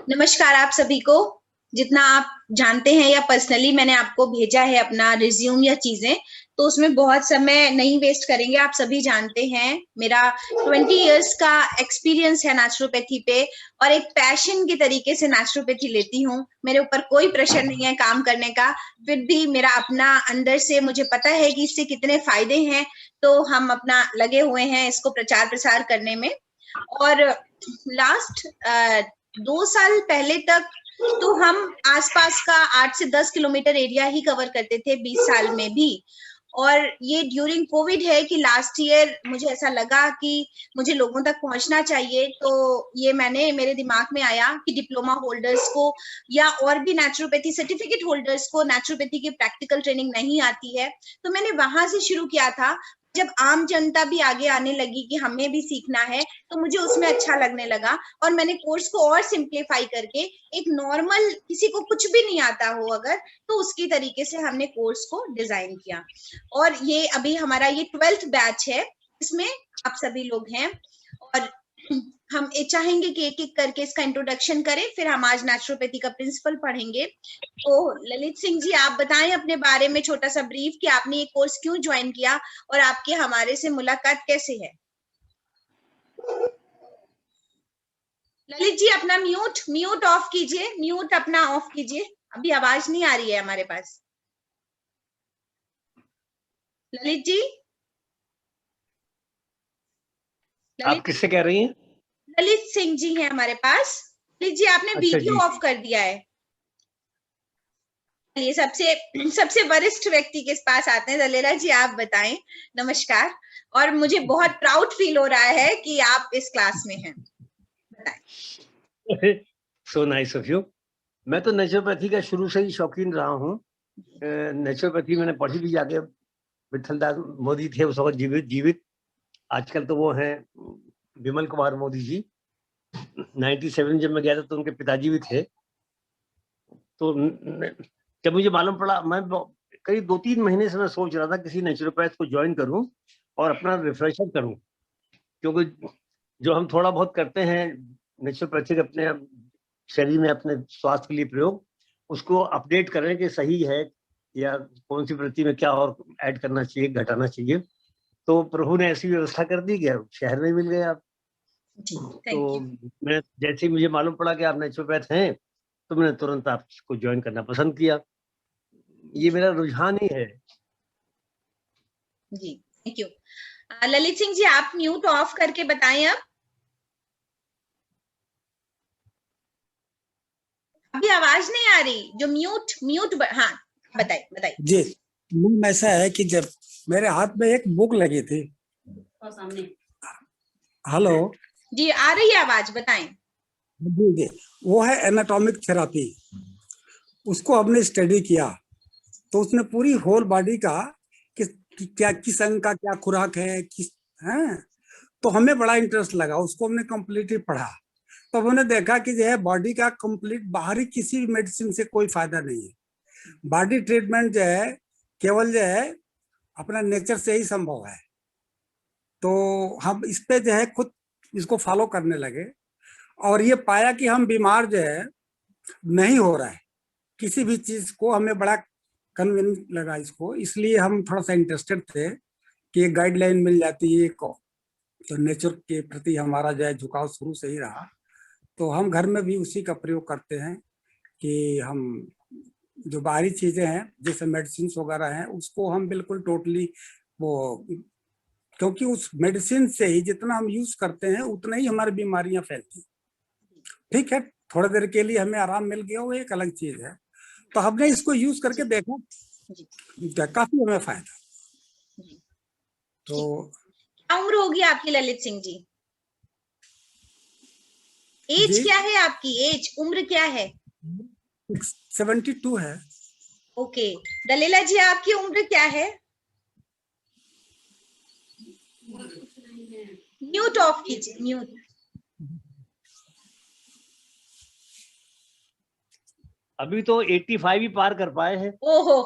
नमस्कार आप सभी को। जितना आप जानते हैं या पर्सनली मैंने आपको भेजा है अपना रिज्यूम या चीजें, तो उसमें बहुत समय नहीं वेस्ट करेंगे। आप सभी जानते हैं मेरा 20 इयर्स का एक्सपीरियंस है नेचुरोपैथी पे, और एक पैशन के तरीके से नेचुरोपैथी लेती हूँ। मेरे ऊपर कोई प्रेशर नहीं है काम करने का, फिर भी मेरा अपना अंदर से मुझे पता है कि इससे कितने फायदे हैं, तो हम अपना लगे हुए हैं इसको प्रचार प्रसार करने में। और लास्ट 2 साल पहले तक तो हम आसपास का 8 से 10 किलोमीटर एरिया ही कवर करते थे, 20 साल में भी। और ये ड्यूरिंग कोविड है कि लास्ट ईयर मुझे ऐसा लगा कि मुझे लोगों तक पहुंचना चाहिए, तो ये मेरे दिमाग में आया कि डिप्लोमा होल्डर्स को या और भी नेचुरोपैथी सर्टिफिकेट होल्डर्स को नेचुरोपैथी की प्रैक्टिकल ट्रेनिंग नहीं आती है, तो मैंने वहां से शुरू किया था। जब आम जनता भी आगे आने लगी कि हमें भी सीखना है, तो मुझे उसमें अच्छा लगने लगा, और मैंने कोर्स को और सिंप्लीफाई करके एक नॉर्मल किसी को कुछ भी नहीं आता हो अगर, तो उसकी तरीके से हमने कोर्स को डिजाइन किया। और ये अभी हमारा ये 12th बैच है, इसमें आप सभी लोग हैं। और हम चाहेंगे कि एक एक करके इसका इंट्रोडक्शन करें, फिर हम आज नेचुरोपैथी का प्रिंसिपल पढ़ेंगे। तो ललित सिंह जी, आप बताएं अपने बारे में छोटा सा ब्रीफ कि आपने ये कोर्स क्यों ज्वाइन किया और आपकी हमारे से मुलाकात कैसे है। ललित जी अपना म्यूट ऑफ कीजिए, म्यूट अपना ऑफ कीजिए, अभी आवाज नहीं आ रही है हमारे पास। ललित जी, आप किससे कह रही हैं? ललित सिंह जी हैं हमारे पास। ललित जी आपने अच्छा वीडियो ऑफ कर दिया है। ये सबसे वरिष्ठ व्यक्ति के पास आते हैं। दलेला जी आप बताएं। नमस्कार। और मुझे बहुत प्राउड फील हो रहा है कि आप इस क्लास में हैं, बताएं। So nice of you. मैं तो नेचुरोपैथी का शुरू से ही शौकीन रहा हूँ। नेचुरोपैथी मैंने पढ़ी भी जाके, विठलदास मोदी थे उस वक्त जीवित। आजकल तो वो हैं विमल कुमार मोदी जी। 97 जब मैं गया था तो उनके पिताजी भी थे। तो जब मुझे मालूम पड़ा, मैं करीब 2-3 महीने से मैं सोच रहा था किसी नेचुरोपैथ को ज्वाइन करूं और अपना रिफ्रेशर करूं, क्योंकि जो हम थोड़ा बहुत करते हैं नेचुरोपैथिक अपने शरीर में अपने स्वास्थ्य के लिए प्रयोग, उसको अपडेट करें कि सही है या कौन सी वृत्ति में क्या और ऐड करना चाहिए, घटाना चाहिए। तो प्रभु ने ऐसी व्यवस्था कर दी, गया शहर में मिल गए आप। तो मैं जैसे ही मुझे मालूम पड़ा कि आप नेचुरोपैथ हैं, तो मैंने तुरंत आपको ज्वाइन करना पसंद किया। ये मेरा रुझान ही है जी। Thank you. ललित सिंह जी आप म्यूट ऑफ करके बताएं। अब अभी आवाज नहीं आ रही, जो म्यूट हाँ बताइए जी। मैम ऐसा है कि जब मेरे हाथ में एक बुक लगी थी, हेलो जी आ रही है आवाज, बताएं। जी जी, वो है एनाटॉमिक थेरापी। उसको हमने स्टडी किया, तो उसने पूरी होल बॉडी का क्या किस अंग का क्या खुराक है, किस है, तो हमें बड़ा इंटरेस्ट लगा। उसको हमने कम्प्लीटली पढ़ा, तो हमने देखा कि जो है बॉडी का कंप्लीट बाहरी किसी भी मेडिसिन से कोई फायदा नहीं है। बॉडी ट्रीटमेंट जो है केवल जो है अपना नेचर से ही संभव है। तो हम इस पे जो है खुद इसको फॉलो करने लगे, और ये पाया कि हम बीमार जो है नहीं हो रहा है किसी भी चीज को। हमें बड़ा कन्वीनियंट लगा इसको, इसलिए हम थोड़ा सा इंटरेस्टेड थे कि एक गाइडलाइन मिल जाती है को। तो नेचर के प्रति हमारा जो है झुकाव शुरू से ही रहा, तो हम घर में भी उसी का प्रयोग करते हैं कि हम जो बाहरी चीजें हैं जैसे मेडिसिन वगैरह हैं उसको हम बिल्कुल टोटली वो, क्योंकि उस मेडिसिन से ही जितना हम यूज करते हैं उतना ही हमारी बीमारियां फैलती। ठीक है, थोड़ी देर के लिए हमें आराम मिल गया वो एक अलग चीज है, तो हमने इसको यूज करके देखा, काफी हमें फायदा। तो क्या उम्र होगी आपकी ललित सिंह जी? एज क्या है आपकी? एज उम्र क्या है? 72 है। ओके। दलीला जी आपकी उम्र क्या है? म्यूट ऑफ कीजिए, म्यूट। अभी तो 85 ही पार कर पाए हैं। ओहो,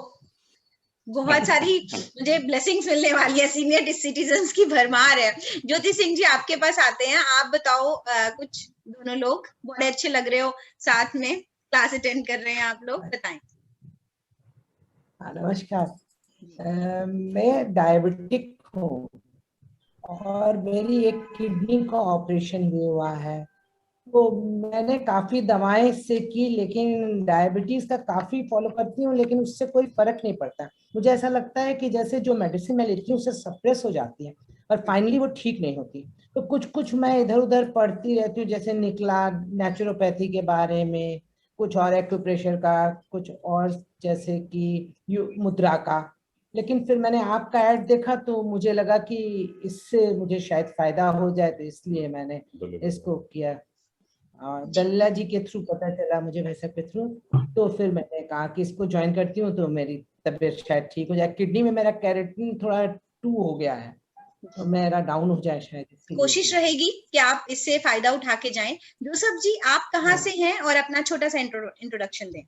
बहुत सारी मुझे ब्लेसिंग्स मिलने वाली है, सीनियर सिटीजन्स की भरमार है। ज्योति सिंह जी आपके पास आते हैं, आप बताओ कुछ, दोनों लोग बड़े अच्छे लग रहे हो, साथ में क्लास अटेंड कर रहे हैं आप लोग, बताएं। नमस्कार। मैं डायबिटिक हूँ और मेरी एक किडनी का ऑपरेशन भी हुआ है। तो मैंने काफी दवाएं इससे की, लेकिन डायबिटीज का काफी फॉलो करती हूँ, लेकिन उससे कोई फर्क नहीं पड़ता। मुझे ऐसा लगता है कि जैसे जो मेडिसिन मैं लेती हूँ उससे सप्रेस हो जाती है और फाइनली वो ठीक नहीं होती। तो कुछ कुछ मैं इधर उधर पढ़ती रहती हूँ, जैसे निकला नेचुरोपैथी के बारे में, कुछ और एक्यूप्रेशर का, कुछ और जैसे कि मुद्रा का। लेकिन फिर मैंने आपका ऐड देखा तो मुझे लगा कि इससे मुझे शायद फायदा हो जाए, तो इसलिए मैंने इसको किया। दल्ला जी के थ्रू पता चला मुझे, भाई साहब के थ्रू। तो फिर मैंने कहा कि इसको ज्वाइन करती हूँ तो मेरी तबीयत शायद ठीक हो जाए। किडनी में मेरा कैरेटिन थोड़ा 2 हो गया है, तो मेरा डाउन हो जाए शायद, कोशिश रहेगी कि आप इससे फायदा उठा के जाएं। जोसेफ जी आप कहाँ से हैं और अपना छोटा सा इंट्रोडक्शन दें।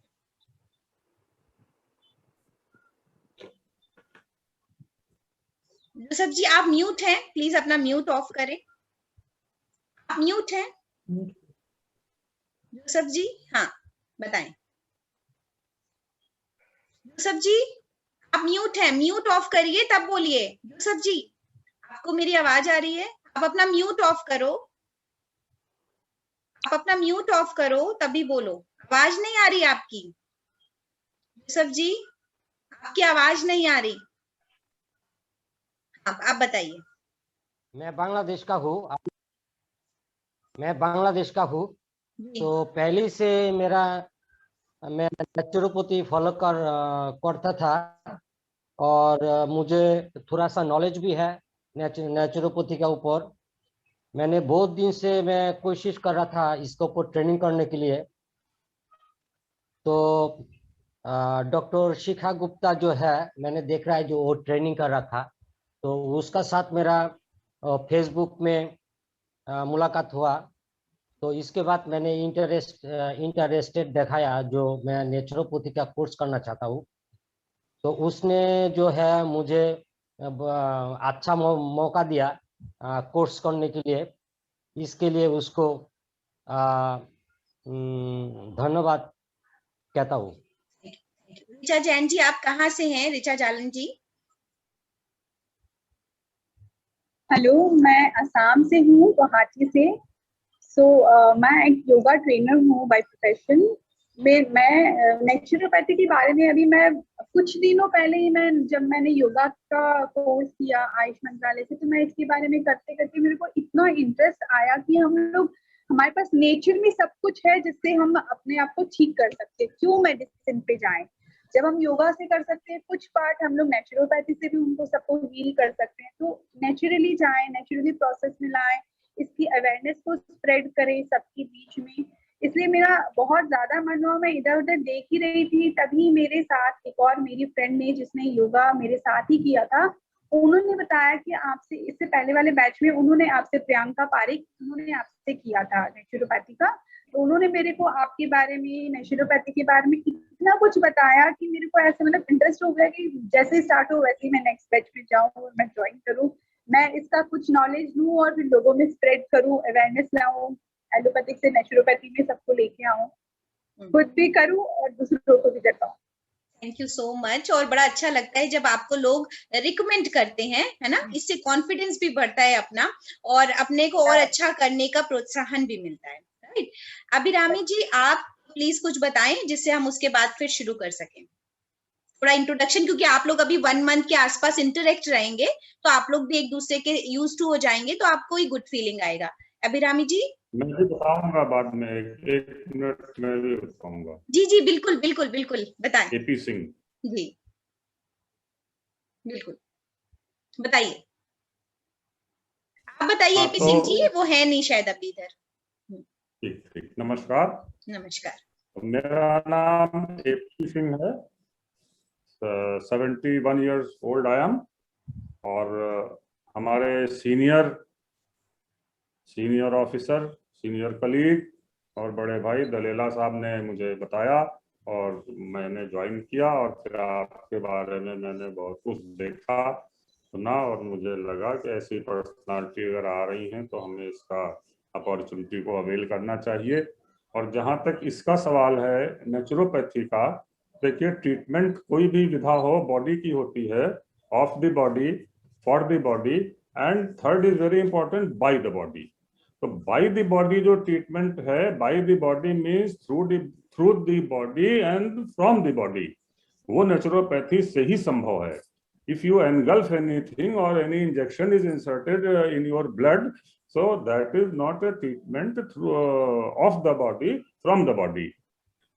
जोसेफ जी आप म्यूट हैं, प्लीज अपना म्यूट ऑफ करें। आप म्यूट हैं जोसेफ जी, हाँ बताएं। जोसेफ जी आप म्यूट हैं, म्यूट ऑफ करिए तब बोलिए। जोसेफ जी आपको मेरी आवाज आ रही है, आप अपना म्यूट ऑफ करो, आप अपना म्यूट ऑफ करो तभी बोलो। आवाज नहीं आ रही आपकी जोसेफ जी, आपकी आवाज नहीं आ रही। आप बताइए। मैं बांग्लादेश का हूँ। तो पहले से मैं नेचुरोपैथी फॉलो करता था और मुझे थोड़ा सा नॉलेज भी है नेचुरोपैथी के ऊपर। मैंने बहुत दिन से मैं कोशिश कर रहा था इसके ऊपर ट्रेनिंग करने के लिए। तो डॉक्टर शिखा गुप्ता जो है, मैंने देख रहा है जो वो ट्रेनिंग कर रहा था, तो उसका साथ मेरा फेसबुक में मुलाकात हुआ। तो इसके बाद मैंने इंटरेस्टेड दिखाया, जो मैं नेचुरोपैथी का कोर्स करना चाहता हूँ। तो उसने जो है मुझे अच्छा मौका दिया कोर्स करने के लिए। इसके लिए उसको धन्यवाद कहता हूँ। ऋचा जैन जी आप कहाँ से हैं? ऋचा जालन जी। हेलो, मैं असम से हूँ, गुवाहाटी से। मैं एक योगा ट्रेनर हूँ बाय प्रोफेशन। मैं नेचुरोपैथी के बारे में अभी मैं कुछ दिनों पहले ही जब मैंने योगा का कोर्स किया आयुष मंत्रालय से, तो मैं इसके बारे में करते करते मेरे को इतना इंटरेस्ट आया कि हमारे पास नेचर में सब कुछ है जिससे हम अपने आप को ठीक कर सकते हैं। क्यों मेडिसिन पे जाएं जब हम योगा से कर सकते हैं? कुछ पार्ट हम लोग नेचुरोपैथी से भी उनको सबको हील कर सकते हैं। तो नेचुरली जाएं, नेचुरली प्रोसेस में लाएं, इसकी अवेयरनेस को स्प्रेड करें सबके बीच में। इसलिए मेरा बहुत ज्यादा मन हुआ, मैं इधर उधर देख ही रही थी, तभी मेरे साथ एक और मेरी फ्रेंड ने जिसने योगा मेरे साथ ही किया था, उन्होंने बताया कि आपसे इससे पहले वाले बैच में उन्होंने आपसे, प्रियंका पारिक, उन्होंने आपसे किया था नेचुरोपैथी का। तो उन्होंने मेरे को आपके बारे में, नेचुरोपैथी के बारे में इतना कुछ बताया कि मेरे को ऐसे इंटरेस्ट हो गया कि जैसे स्टार्ट हो वैसे ही मैं नेक्स्ट बैच में जाऊँ और मैं ज्वाइन करूँ, मैं इसका कुछ नॉलेज लूँ और फिर लोगों में स्प्रेड करूँ, अवेयरनेस लाऊं, एलोपैथिक से नेचुरोपैथी में सबको लेके आऊँ, खुद भी करूँ और दूसरों को भी बताऊँ। Thank you so much. और बड़ा अच्छा लगता है जब आपको लोग रिकमेंड करते हैं, है ना, इससे कॉन्फिडेंस भी बढ़ता है अपना, और अपने को और अच्छा करने का प्रोत्साहन भी मिलता है। राइट, अभिरामी जी आप प्लीज कुछ बताएं जिससे हम उसके बाद फिर शुरू कर सकें थोड़ा इंट्रोडक्शन, क्योंकि आप लोग अभी 1 मंथ के आसपास इंटरेक्ट रहेंगे तो आप लोग भी एक दूसरे के यूज टू हो जाएंगे, तो आपको ही गुड फीलिंग आएगा। अभिरामी जी। मैं भी बताऊंगा बाद में, एक मिनट में भी बताऊंगा। जी जी बिल्कुल बिल्कुल बिल्कुल बताएं। एपी सिंह जी बिल्कुल बताइए, आप बताइए। एपी सिंह जी वो है नहीं शायद अभी इधर। ठीक ठीक, नमस्कार। नमस्कार। मेरा नाम एपी सिंह है, 71 years old आई एम। और हमारे सीनियर ऑफिसर, सीनियर कलीग और बड़े भाई दलेला साहब ने मुझे बताया और मैंने ज्वाइन किया और फिर आपके बारे में मैंने बहुत कुछ देखा सुना और मुझे लगा कि ऐसी पर्सनालिटी अगर आ रही हैं तो हमें इसका अपॉर्चुनिटी को अवेल करना चाहिए। और जहाँ तक इसका सवाल है नेचुरोपैथी का, देखिए ट्रीटमेंट कोई भी विधा हो बॉडी की होती है, of the body, for the body, and third is very important, by the body. तो बाय द बॉडी जो ट्रीटमेंट है, by the body means through the body and from the body, वो नेचुरोपैथी से ही संभव है। If you engulf anything or any injection is inserted in your blood, so that is not a treatment through of the body from the body.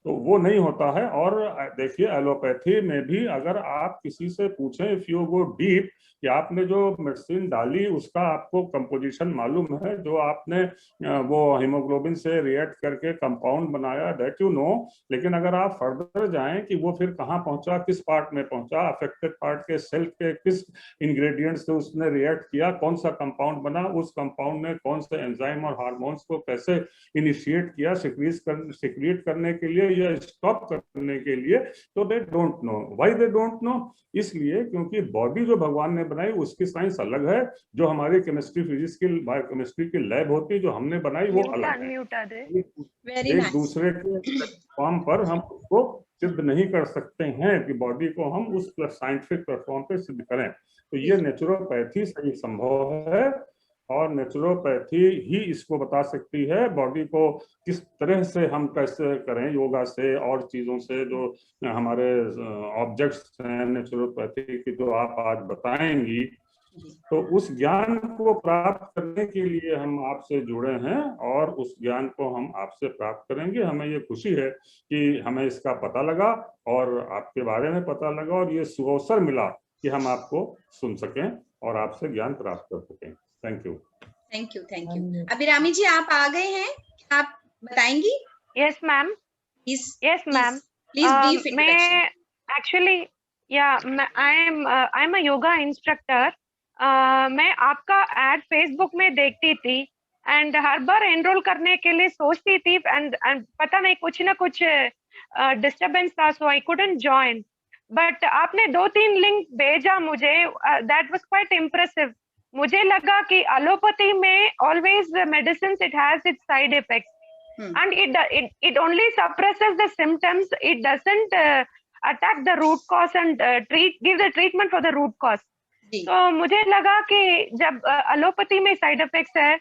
तो वो नहीं होता है। और देखिए एलोपैथी में भी अगर आप किसी से पूछें, इफ यू गो डीप, कि आपने जो मेडिसिन डाली उसका आपको कंपोजिशन मालूम है, जो आपने वो हीमोग्लोबिन से रिएक्ट करके कंपाउंड बनाया, दैट यू नो। लेकिन अगर आप फर्दर जाएं कि वो फिर कहाँ पहुंचा, किस पार्ट में पहुंचा, अफेक्टेड पार्ट के सेल के किस इंग्रेडिएंट से उसने रिएक्ट किया, कौन सा कंपाउंड बना, उस कंपाउंड ने कौन से एंजाइम और हार्मोन्स को कैसे इनिशिएट किया सिक्रिएट करने के लिए या स्टॉप करने के लिए, तो they don't know. Why they don't know? इसलिए क्योंकि बॉडी जो भगवान ने बनाई उसकी साइंस अलग है, जो हमारी केमिस्ट्री फिजिक्स की बायोकेमिस्ट्री की लैब होती है जो हमने बनाई वो अलग है। एक दूसरे के प्लेटफॉर्म पर हम उसको सिद्ध नहीं कर सकते हैं कि बॉडी को हम उस साइंटिफिक प्लेटफॉर्म पे सिद्ध करें। तो ये नेचुरोपैथी से ही संभव है और नेचुरोपैथी ही इसको बता सकती है बॉडी को किस तरह से हम कैसे करें, योगा से और चीजों से, जो हमारे ऑब्जेक्ट्स हैं नेचुरोपैथी की जो आप आज बताएंगी। तो उस ज्ञान को प्राप्त करने के लिए हम आपसे जुड़े हैं और उस ज्ञान को हम आपसे प्राप्त करेंगे। हमें ये खुशी है कि हमें इसका पता लगा और आपके बारे में पता लगा और ये सुअवसर मिला कि हम आपको सुन सकें और आपसे ज्ञान प्राप्त कर सकें। Thank you. Thank you, thank you. Abhirami ji आप आ गए हैं, आप बताएंगी? Yes ma'am, yes ma'am, please brief introduction. मैं actually I am a yoga instructor. मैं आपका एड फेसबुक में देखती थी एंड हर बार एनरोल करने के लिए सोचती थी एंड पता नहीं कुछ ना कुछ डिस्टर्बेंस था, सो आई कुडंट जॉइन। बट आपने 2-3 लिंक भेजा मुझे, दैट वाज क्वाइट इम्प्रेसिव। मुझे लगा कि एलोपैथी में always medicine it has its side effects and it only suppresses the symptoms, it doesn't attack the root cause and give the treatment for the root cause. तो मुझे लगा कि जब allopathy में साइड इफेक्ट्स है,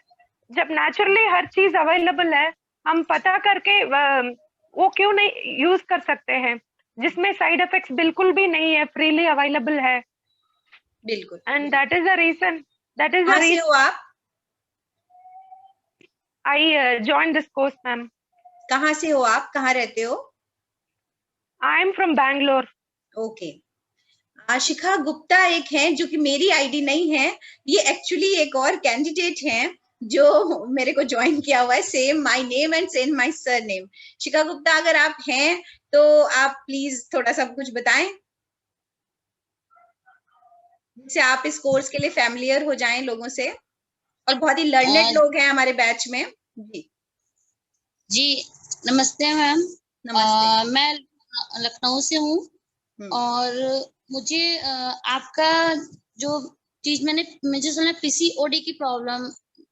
जब naturally हर चीज available है, हम पता करके वो क्यों नहीं यूज कर सकते हैं जिसमें साइड इफेक्ट्स बिल्कुल भी नहीं है, फ्रीली अवेलेबल है। बिल्कुल। And that is the reason आप I joined this course, ma'am. कहाँ से हो आप, कहाँ रहते हो? I am from Bangalore. Okay. Shikha Gupta एक है जो कि मेरी आईडी नहीं है, ये एक्चुअली एक और कैंडिडेट हैं जो मेरे को ज्वाइन किया हुआ है, same my name and same my surname. Shikha Gupta अगर आप हैं तो आप प्लीज थोड़ा सा कुछ बताएं जिससे आप इस कोर्स के लिए फैमिलियर हो जाएं लोगों से, और बहुत ही लर्नेड लोग हैं हमारे बैच में। जी नमस्ते मैम। मैं लखनऊ से हूँ और मुझे आपका जो चीज मुझे सुना पीसीओडी की प्रॉब्लम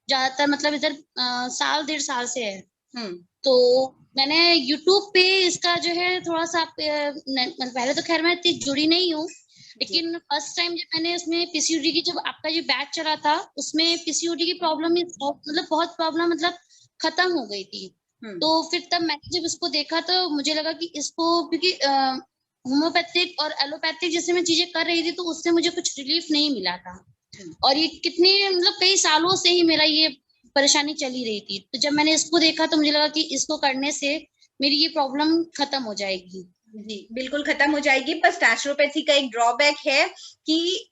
ज्यादातर मतलब इधर 1.5 साल से है। तो मैंने यूट्यूब पे इसका जो है थोड़ा सा पहले तो खैर मैं इतनी जुड़ी नहीं हूँ, लेकिन फर्स्ट टाइम जब मैंने उसमें पीसीओडी की जब आपका जो बैच चला था उसमें पीसीओडी की प्रॉब्लम मतलब बहुत प्रॉब्लम मतलब खत्म हो गई थी। तो फिर तब मैंने जब इसको देखा तो मुझे लगा कि इसको, क्योंकि होम्योपैथिक और एलोपैथिक जैसे मैं चीजें कर रही थी तो उससे मुझे कुछ रिलीफ नहीं मिला था और ये कितने मतलब कई सालों से ही मेरा ये परेशानी चली रही थी। तो जब मैंने इसको देखा तो मुझे लगा कि इसको करने से मेरी ये प्रॉब्लम खत्म हो जाएगी। जी बिल्कुल खत्म हो जाएगी। बस नेचुरोपैथी का एक ड्रॉबैक है कि